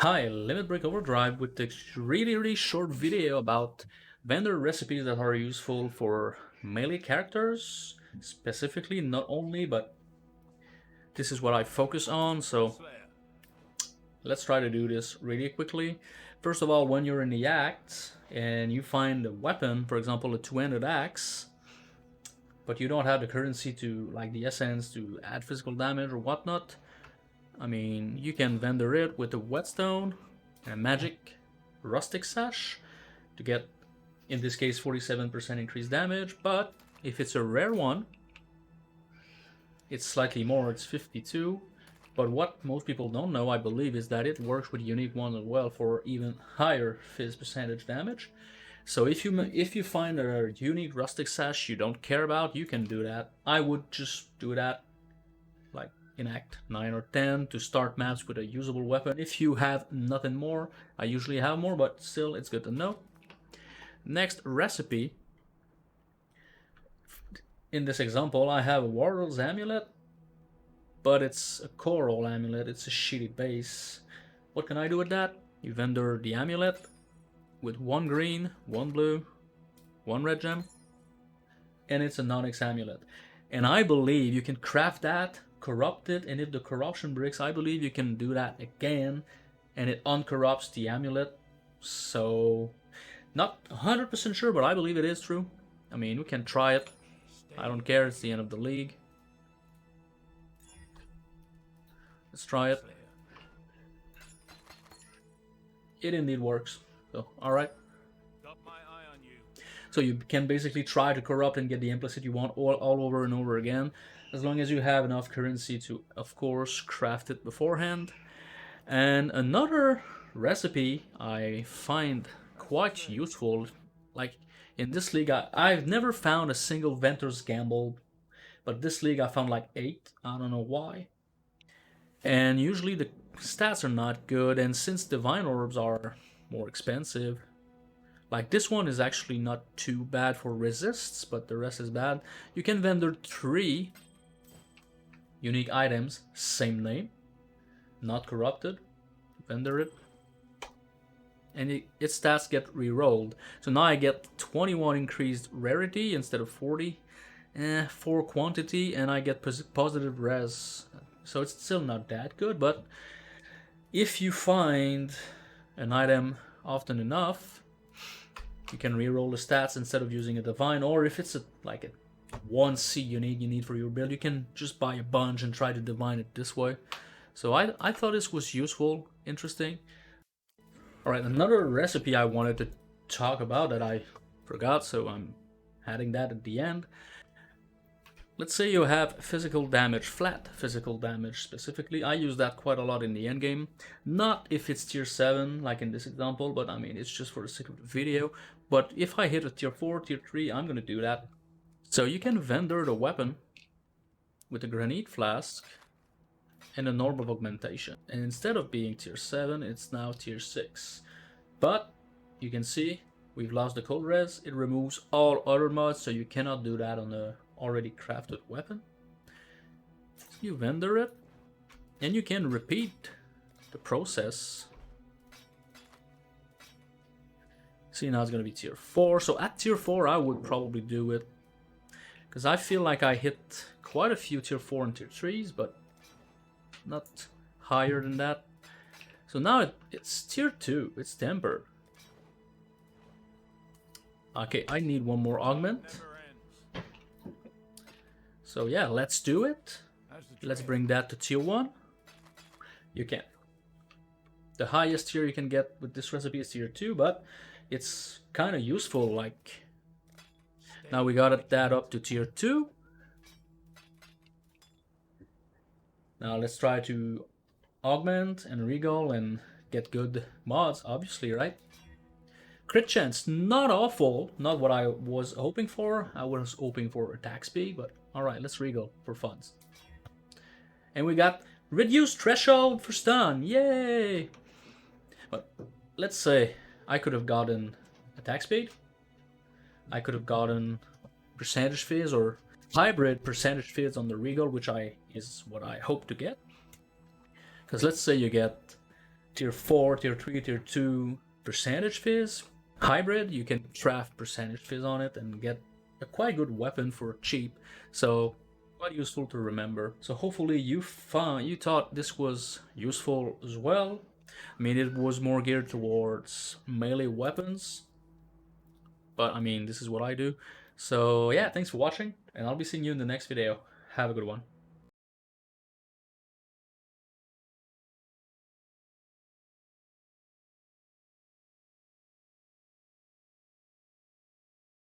Hi, Limit Break Overdrive with this really short video about vendor recipes that are useful for melee characters, specifically, not only, but this is what I focus on, so let's try to do this really quickly. First of all, when you're in the act and you find a weapon, for example a two-handed axe, but you don't have the currency to, like the essence, to add physical damage or whatnot, I mean, you can vendor it with a whetstone and a magic rustic sash to get, in this case, 47% increased damage, but if it's a rare one, it's slightly more, it's 52. But what most people don't know, I believe, is that it works with unique ones as well for even higher fizz percentage damage. So if you find a unique rustic sash you don't care about, you can do that. I would just do that like in Act 9 or 10 to start maps with a usable weapon. If you have nothing more, I usually have more, but still it's good to know. Next recipe. In this example, I have a Warlord's Amulet, but it's a coral amulet, it's a shitty base. What can I do with that? You vendor the amulet with 1 green, 1 blue, 1 red gem, and it's a non-X amulet. And I believe you can craft that, corrupt it, and if the corruption breaks, I believe you can do that again, and it uncorrupts the amulet. So, not 100% sure, but I believe it is true. I mean, we can try it. I don't care, it's the end of the league. Let's try it. It indeed works. So, alright. So you can basically try to corrupt and get the implicit you want all over and over again, as long as you have enough currency to, of course, craft it beforehand. And another recipe I find quite useful, like in this league, I've never found a single Ventor's Gamble, but this league I found like 8, I don't know why. And usually the stats are not good, and since Divine Orbs are more expensive, like this one is actually not too bad for resists, but the rest is bad. You can vendor 3 unique items, same name, not corrupted, vendor it, and its stats get re-rolled. So now I get 21 increased rarity instead of 40, 4 quantity, and I get positive res. So it's still not that good, but if you find an item often enough, you can re-roll the stats instead of using a divine, or if it's like a 1C you need for your build, you can just buy a bunch and try to divine it this way. So I thought this was useful, interesting. Alright, another recipe I wanted to talk about that I forgot, so I'm adding that at the end. Let's say you have physical damage, flat physical damage specifically. I use that quite a lot in the endgame. Not if it's tier 7, like in this example, but I mean, it's just for the sake of the video. But if I hit a tier 4, tier 3, I'm gonna do that. So you can vendor the weapon with a granite flask and an orb of augmentation. And instead of being tier 7, it's now tier 6. But you can see we've lost the cold res. It removes all other mods, so you cannot do that on a already crafted weapon. You vendor it, and you can repeat the process. See, now it's gonna be tier 4. So at tier 4 I would probably do it, because I feel like I hit quite a few tier 4 and tier 3s, but not higher than that. So now it's tier 2, it's tempered. Okay, I need one more augment. So yeah, let's do it. Let's bring that to tier 1. You can. The highest tier you can get with this recipe is tier 2, but it's kind of useful. Like, now we got that up to tier 2. Now let's try to augment and regal and get good mods, obviously, right? Crit chance, not awful, not what I was hoping for. I was hoping for attack speed, but alright, let's regal for funds. And we got reduced threshold for stun, yay! But let's say I could have gotten attack speed, I could have gotten percentage fizz or hybrid percentage fizz on the regal, which is what I hope to get. Because let's say you get tier 4, tier 3, tier 2 percentage fizz hybrid, you can craft percentage fizz on it and get a quite good weapon for cheap. So quite useful to remember. So hopefully you thought this was useful as well. I mean, it was more geared towards melee weapons, but I mean, this is what I do. So yeah, thanks for watching, and I'll be seeing you in the next video. Have a good one.